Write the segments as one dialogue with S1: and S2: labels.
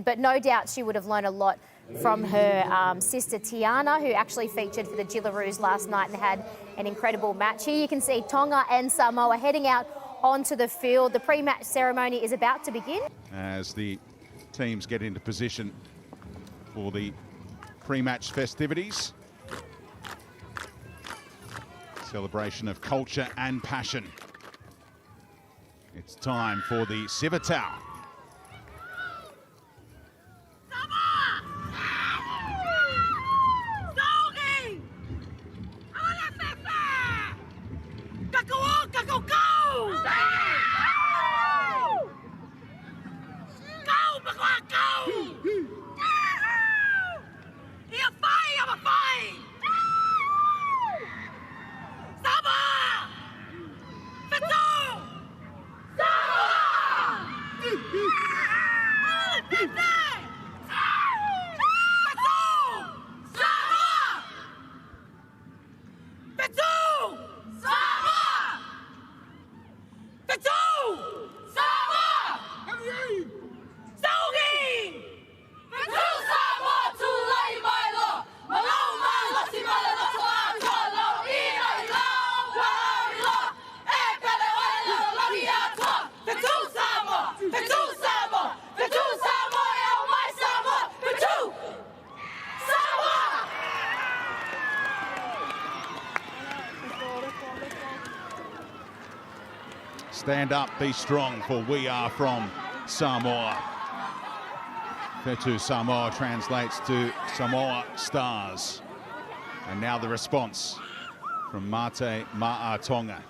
S1: but no doubt she would have learned a lot from her sister Tiana, who actually featured for the Jillaroos last night and had an incredible match. Here you can see Tonga and Samoa heading out onto the field. The pre-match ceremony is about to begin.
S2: As the teams get into position for the pre-match festivities. Celebration of culture and passion. It's time for the Civetau. Stand up, be strong, for we are from Samoa. Fetu Samoa translates to Samoa Stars. And now the response from Mate Ma'a Tonga.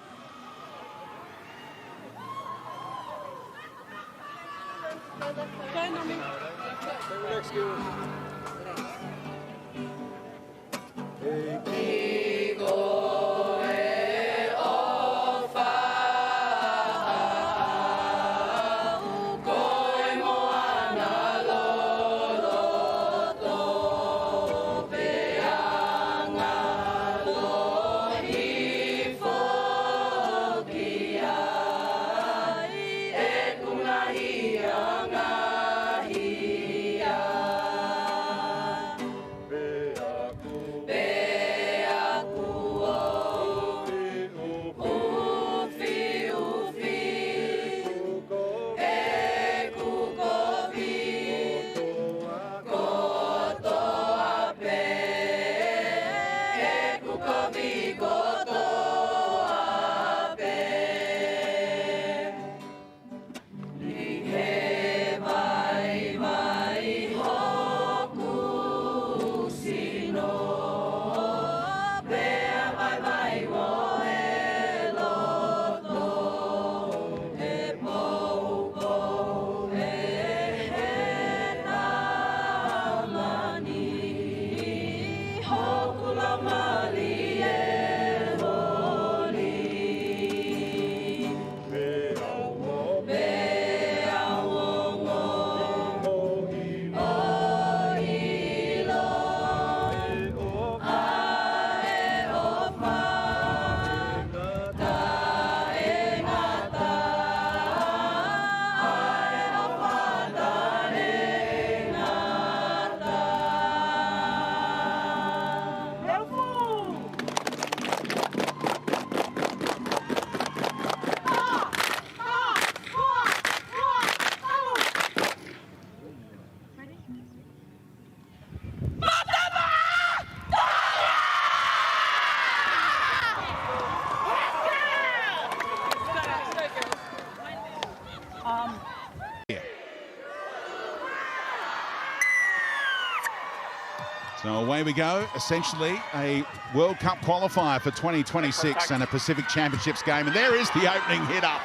S2: So away we go, essentially a World Cup qualifier for 2026 and a Pacific Championships game. And there is the opening hit up.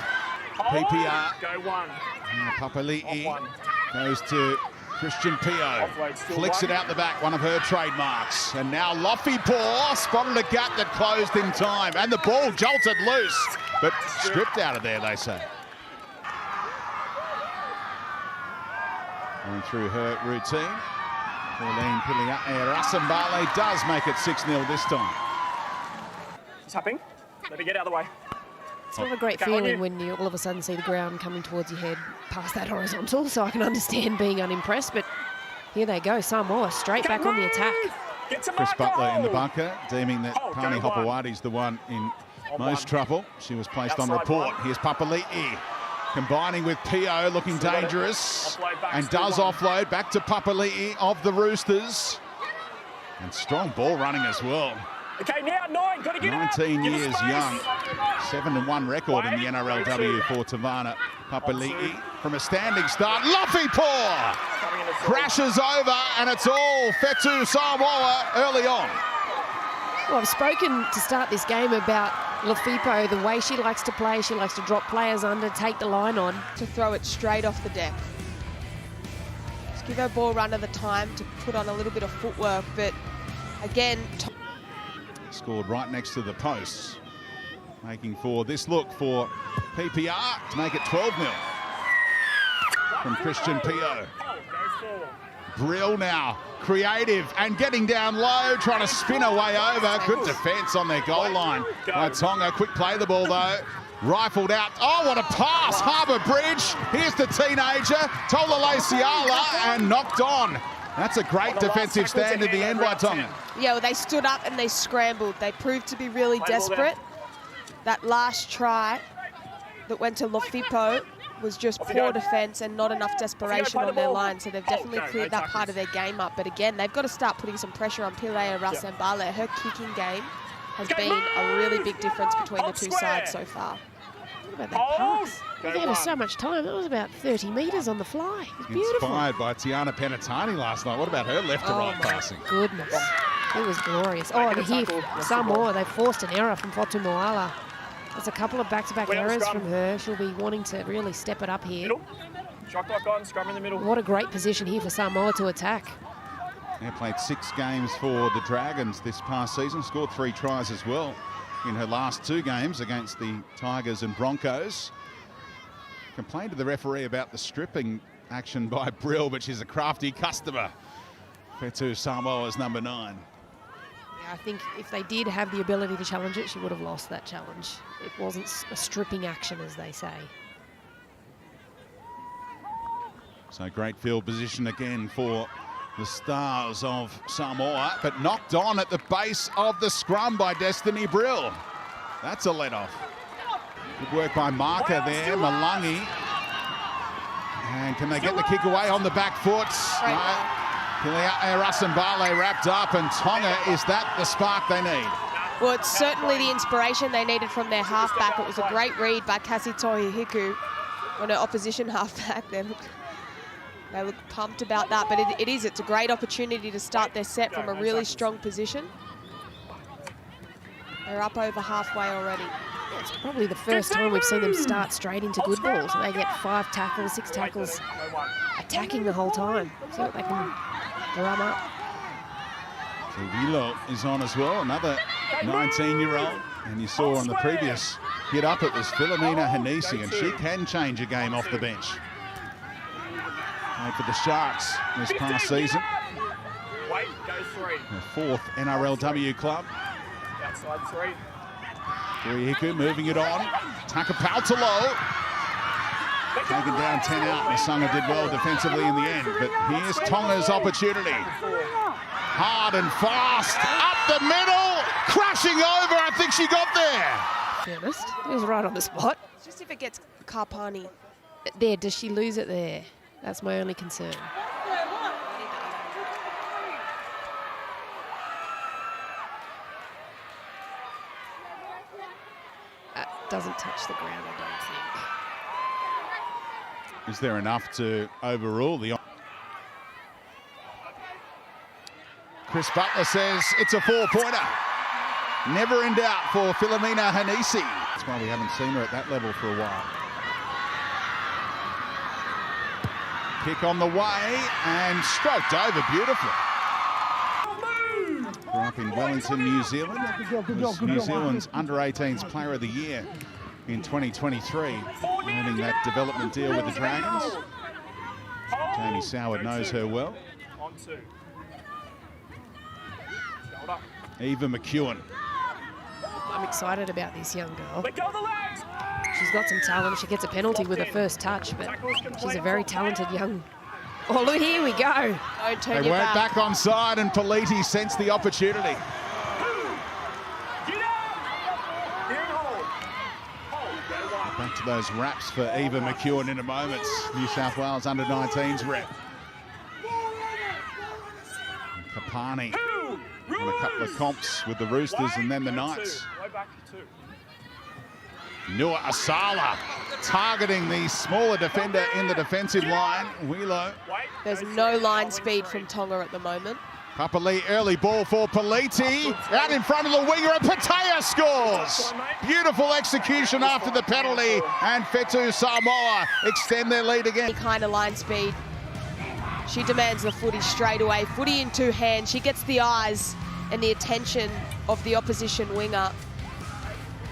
S2: PPR.
S3: Go one.
S2: Papali'i goes to Christian Pio. Flicks it out the back, one of her trademarks. And now Lofipaw spotted a gap that closed in time. And the ball jolted loose, but stripped out of there, they say. Going through her routine. Pauline Rasambale does make it 6-0 this time.
S3: Tapping. Let me get out of the way. It's not a great feeling when you all of a sudden see the ground coming towards your head past that horizontal, so I can understand being unimpressed, but here they go, Samoa straight back on the attack.
S2: Chris Butler in the bunker, deeming that Pani Hopewadi's the one in most trouble. She was placed on report. Here's Papali'i combining with Pio, looking dangerous, and does offload back to Papali'i of the Roosters. And strong ball running as well.
S4: Okay, now 9, got to get
S2: 19 years young, 7-1 record in the NRLW for Tavana Papali'i. From a standing start, Luffy Paw crashes over, and it's all Fetu Samoa early on.
S3: Well, I've spoken to start this game about Lafipo, the way she likes to play. She likes to drop players under, take the line on.
S5: To throw it straight off the deck. Just give her ball runner the time to put on a little bit of footwork, but again...
S2: Scored right next to the posts, making for this look for PPR to make it 12-0 from Christian Pio. Brill now, creative and getting down low, trying to spin her way over. Good defence on their goal line by Tonga. Quick play the ball though. Rifled out. Oh, what a pass. Harbour Bridge. Here's the teenager. Tolalei Siala and knocked on. That's a great defensive stand at the end by Tonga.
S5: Yeah, well, they stood up and they scrambled. They proved to be really desperate. That last try that went to Lafipo was just poor defence and not enough desperation on their line. So they've definitely cleared that part of their game up. But again, they've got to start putting some pressure on Pilea Rasembale. Her kicking game has been a really big difference between the two sides so far.
S3: What about that pass? They gave us so much time. That was about 30 metres on the fly. It was beautiful.
S2: Inspired by Tiana Penatani last night. What about her left to right passing?
S3: Goodness. It was glorious. Oh, and here, Samoa, they forced an error from Fotu Moala. There's a couple of back-to-back errors from her. She'll be wanting to really step it up here.
S4: Shot clock on, scrum in the middle.
S3: What a great position here for Samoa to attack.
S2: They played 6 games for the Dragons this past season, scored 3 tries as well in her last 2 games against the Tigers and Broncos. Complained to the referee about the stripping action by Brill, but she's a crafty customer. Fetu Samoa's number 9.
S3: Yeah, I think if they did have the ability to challenge it, she would have lost that challenge. It wasn't a stripping action, as they say.
S2: So great field position again for the Stars of Samoa, but knocked on at the base of the scrum by Destiny Brill. That's a let-off. Good work by Marker there, Malangi. And can they get the kick away on the back foot? Rasembale wrapped up, and Tonga, is that the spark they need?
S5: Well, it's certainly the inspiration they needed from their halfback. It was a great read by Kasi Tohihiku on her opposition halfback. They look pumped about that, but it's a great opportunity to start their set from a really strong position. They're up over halfway already.
S3: It's probably the first time we've seen them start straight into good balls. They get 5 tackles, 6 tackles, attacking the whole time. See what they can drum up.
S2: So Wilo is on as well, another 19-year-old. And you saw on the previous hit up, it was Philomena Hanisi, and she can change a game off the bench. Played for the Sharks this past season. Her 4th NRLW club.
S4: Outside 3.
S2: Hiku moving it on. Takapaltalo. Taken down 10 out. Masanga did well defensively in the end. But here's Tonga's opportunity. Hard and fast. Up the middle. Crashing over. I think she got there.
S3: Fairness, it was right on the spot.
S5: Just if it gets Karpani.
S3: There, does she lose it there? That's my only concern. Doesn't touch the ground, I don't think.
S2: Is there enough to overrule the... Chris Butler says it's a 4-pointer. Never in doubt for Philomena Hanisi. That's why we haven't seen her at that level for a while. Kick on the way and stroked over beautifully. Grew up in Wellington, New Zealand. Was New Zealand's under-18s Player of the Year in 2023, earning that development deal with the Dragons. Jamie Soward knows her well. Eva McEwen
S3: I'm excited about this young girl.
S4: Let go of the legs.
S3: She's got some talent. She gets a penalty with her first touch, but she's a very talented young... Oh, look, here we go.
S5: Don't turn
S2: They
S5: your
S2: weren't back on side, and Politi sensed the opportunity.
S4: Get up. Here and hold. Hold.
S2: Back to those wraps for Eva McEwen in a moment. New South Wales under-19s rep. Kapani on a couple of comps with the Roosters and then the Knights.
S4: Way back two.
S2: Nua Asala targeting the smaller defender in the defensive line. Wheelo.
S5: There's no line speed from Tonga at the moment.
S2: Papali, early ball for Politi. Out in front of the winger, and Patea scores. Beautiful execution after the penalty, and Fetu Samoa extend their lead again.
S5: Any kind of line speed. She demands the footy straight away. Footy in two hands. She gets the eyes and the attention of the opposition winger,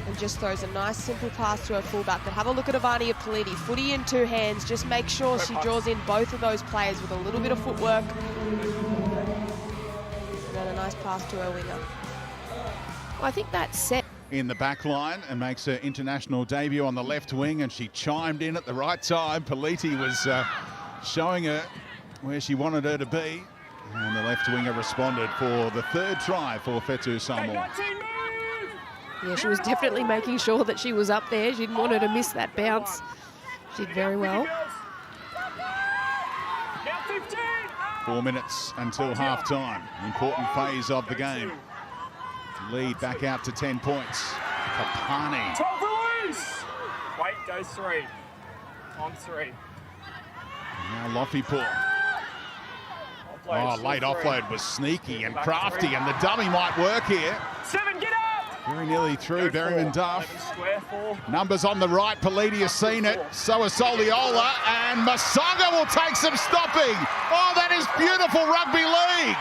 S5: and just throws a nice simple pass to her fullback. But have a look at Ivania Politi. Footy in two hands. Just make sure she draws in both of those players with a little bit of footwork. And then a nice pass to her winger.
S3: Well, I think that set
S2: In the back line and makes her international debut on the left wing, and she chimed in at the right time. Politi was showing her where she wanted her to be, and the left winger responded for the third try for Fetu Samoa.
S3: Yeah, she was definitely making sure that she was up there. She didn't want her to miss that bounce. She did very well.
S2: 4 minutes until half-time. Important phase of the game. Lead back out to 10 points. Kapani.
S4: 12 release. Wait, goes 3. On 3.
S2: Now Lofipour. Oh, late offload was sneaky and crafty, and the dummy might work here.
S4: 7, get up!
S2: Very nearly through, Berryman Duff.
S4: 11 square, 4.
S2: Numbers on the right, Politi has seen it. So has Soliola, and Masanga will take some stopping. Oh, that is beautiful rugby league.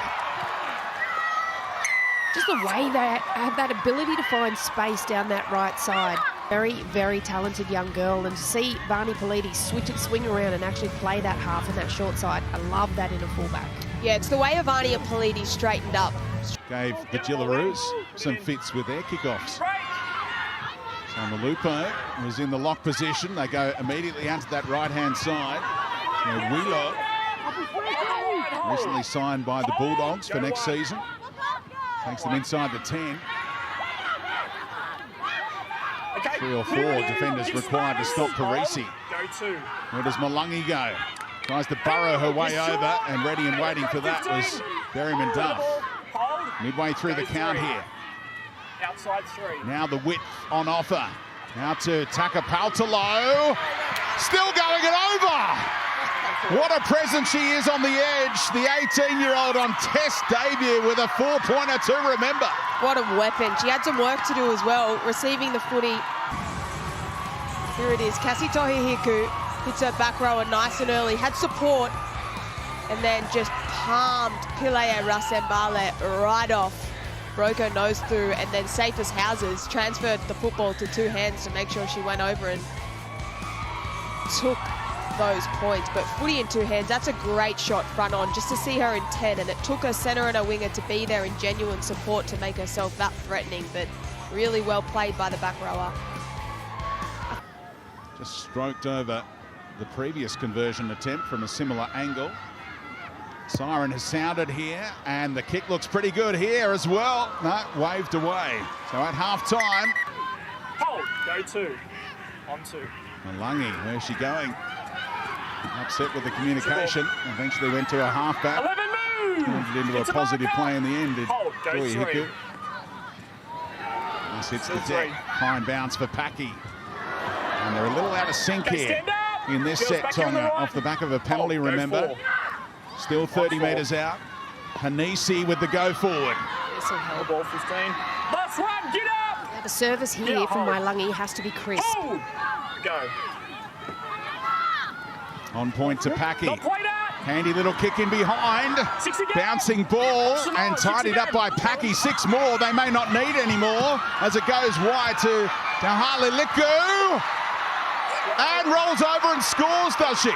S3: Just the way they have that ability to find space down that right side. Very, very talented young girl, and to see Vani Politi swing around and actually play that half and that short side, I love that in a fullback.
S5: Yeah, it's the way Ivania Politi straightened up.
S2: Gave the Gillaroos some fits with their kickoffs. So Malupo was in the lock position. They go immediately out to that right-hand side. Wheelo, recently signed by the Bulldogs for next season. Takes them inside the 10. 3 or 4 defenders required to stop Parisi. Where does Malungi go? Tries to burrow her way over, and ready and waiting for that was Berryman Duff. Midway through the count here.
S4: Outside 3.
S2: Now the width on offer. Now to Taka Paltalo. Still going it over. What a presence she is on the edge. The 18-year-old on test debut with a 4-pointer to remember.
S5: What a weapon. She had some work to do as well, receiving the footy. Here it is. Cassie Tohihiku hits her back rower nice and early, had support, and then just palmed Pilea Rasembale right off. Broke her nose through, and then safe as houses, transferred the football to 2 hands to make sure she went over and took those points. But footy in 2 hands, that's a great shot front on, just to see her in 10, and it took her centre and her winger to be there in genuine support to make herself that threatening, but really well played by the back rower.
S2: Just stroked over the previous conversion attempt from a similar angle. Siren has sounded here, and the kick looks pretty good here as well. No, waved away. So at half-time...
S4: Hold, go 2. On 2.
S2: Malungi, where's she going? Upset with the communication. Eventually went to a halfback.
S4: 11 move!
S2: Turned it into a positive play in the end. Did
S4: Hold, go 3.
S2: Hiku. This hits the deck. Fine bounce for Paki. And they're a little out of sync here in this set, Tonga, off the back of a penalty, remember. Still 30 metres out. Hanisi with the go forward.
S4: Ball 15. Last one, get up!
S3: Now the service here from Malungi has to be crisp.
S4: Oh. Go.
S2: On point to Paki.
S4: Not played out.
S2: Handy little kick in behind.
S4: 6 again.
S2: Bouncing ball and tidied up by Paki. 6 more. They may not need any more as it goes wide to Tahali Liku. And rolls over and scores, does she?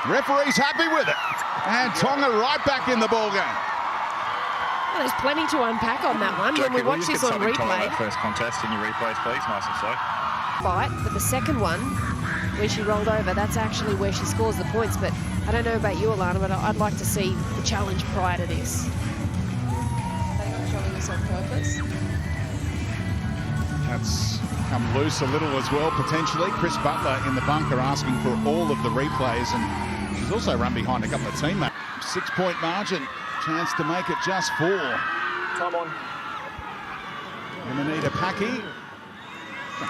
S2: Referee's happy with it. And Tonga right back in the ball game.
S3: Well, there's plenty to unpack on that one when we watch this on replay.
S6: First contest in your replays, please, nice and slow.
S3: Fight, but the second one, where she rolled over, that's actually where she scores the points. But I don't know about you, Alana, but I'd like to see the challenge prior to this.
S5: They're not showing this on purpose.
S2: That's come loose a little as well, potentially. Chris Butler in the bunker asking for all of the replays, and she's also run behind a couple of teammates. 6-point margin, chance to make it just 4.
S4: Time on.
S2: And Anita Packy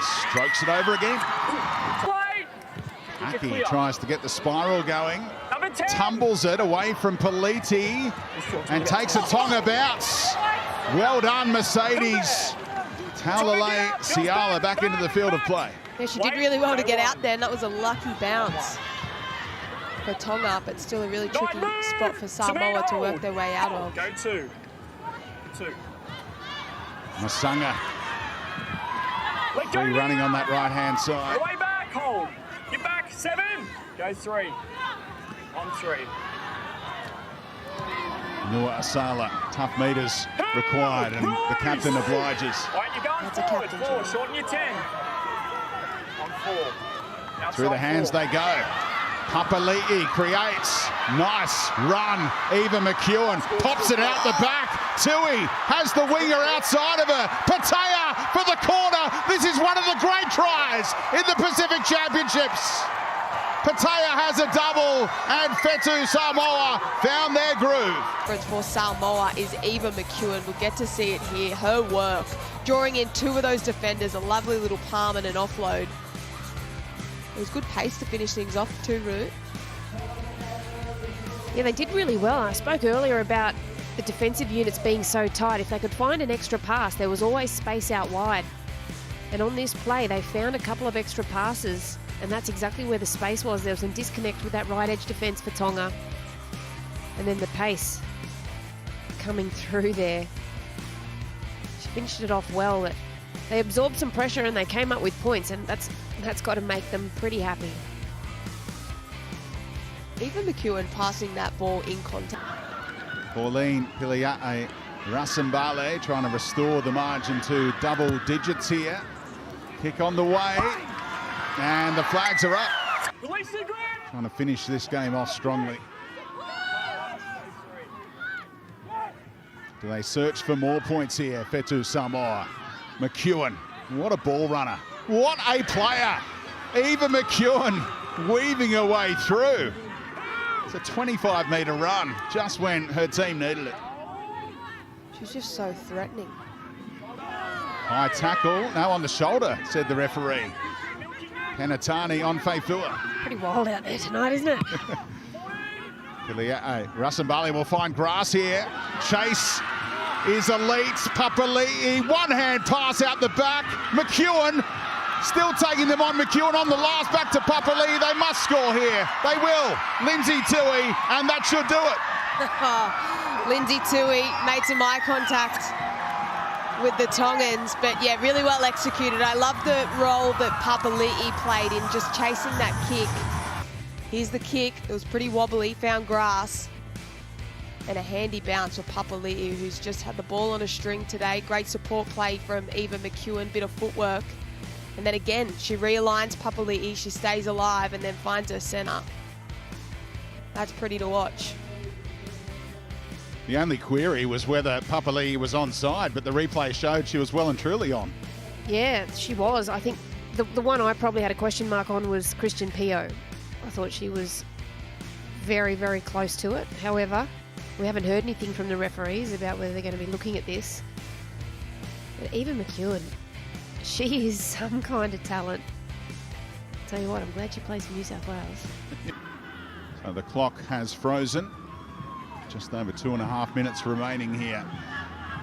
S2: strokes it over again.
S4: Play.
S2: Packy tries to get the spiral going.
S4: Number 10.
S2: Tumbles it away from Politi and takes a Tonga bounce. Well done, Mercedes. Taulale Siala back into the field of play.
S5: Yeah, she did really well to get out there, and that was a lucky bounce for Tonga, but still a really tricky spot for Samoa to work their way out of.
S4: Go 2.
S2: Masanga running on that right-hand side.
S4: Way back, hold. Get back, 7. Go 3. On 3.
S2: Nua Asala, tough meters required, and the captain obliges.
S4: Right, you're going
S5: That's a
S4: forward.
S5: captain
S4: 4,
S5: job.
S4: shorten your 10. On 4. Outside
S2: Through the hands
S4: 4.
S2: they go. Papali'i creates. Nice run. Eva McEwen pops it out the back. Tui has the winger outside of her. Patea for the corner. This is one of the great tries in the Pacific Championships. Patea has a double, and Fetu Samoa found their groove.
S5: For Samoa is Eva McEwen. We'll get to see it here. Her work, drawing in 2 of those defenders, a lovely little palm and an offload. It was good pace to finish things off too, Root.
S3: Yeah, they did really well. I spoke earlier about the defensive units being so tight. If they could find an extra pass, there was always space out wide. And on this play, they found a couple of extra passes, and that's exactly where the space was. There was some disconnect with that right edge defence for Tonga. And then the pace coming through there. She finished it off well. They absorbed some pressure and they came up with points, and that's got to make them pretty happy.
S5: Eva McEwen passing that ball in contact.
S2: Pauline Pilia'e Rasambale trying to restore the margin to double digits here. Kick on the way, and the flags are up.
S4: Release the grip.
S2: Trying to finish this game off strongly. Do they search for more points here? Fetu Samoa. McEwen, what a ball runner. What a player. Eva McEwen weaving her way through. It's a 25-metre run, just when her team needed it.
S5: She's just so threatening.
S2: High tackle, no on the shoulder, said the referee. Penatani on Feifua.
S3: Pretty wild out there tonight, isn't it?
S2: Rasambali will find grass here. Chase is elite. Papali'i, one-hand pass out the back. McEwen still taking them on. McEwen on the last, back to Papali'i. They must score here. They will. Lindsay Tui, and that should do it.
S5: Lindsay Tui made some eye contact with the Tongans, but yeah, really well executed. I love the role that Papali'i played in just chasing that kick. Here's the kick. It was pretty wobbly, found grass. And a handy bounce for Papali'i, who's just had the ball on a string today. Great support play from Eva McEwen, bit of footwork. And then again, she realigns Papali'i, she stays alive and then finds her centre. That's pretty to watch.
S2: The only query was whether Papali'i was onside, but the replay showed she was well and truly on.
S3: Yeah, she was. I think the one I probably had a question mark on was Christian Pio. I thought she was very, very close to it. However, we haven't heard anything from the referees about whether they're going to be looking at this. But Eva McEwen, she is some kind of talent. Tell you what, I'm glad she plays for New South Wales.
S2: So the clock has frozen. Just over 2.5 minutes remaining here.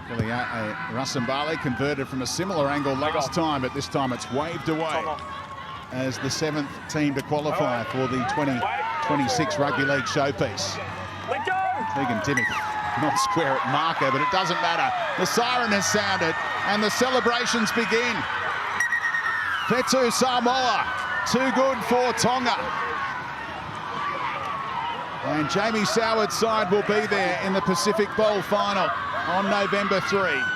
S2: Rasambale converted from a similar angle last time, but this time it's waved away as the 7th team to qualify for the 2026 Rugby League showpiece.
S4: Let go.
S2: Tegan Timmick, not square at marker, but it doesn't matter. The siren has sounded and the celebrations begin. Fetu Samoa, too good for Tonga. And Jamie Soward's side will be there in the Pacific Bowl final. on November 3.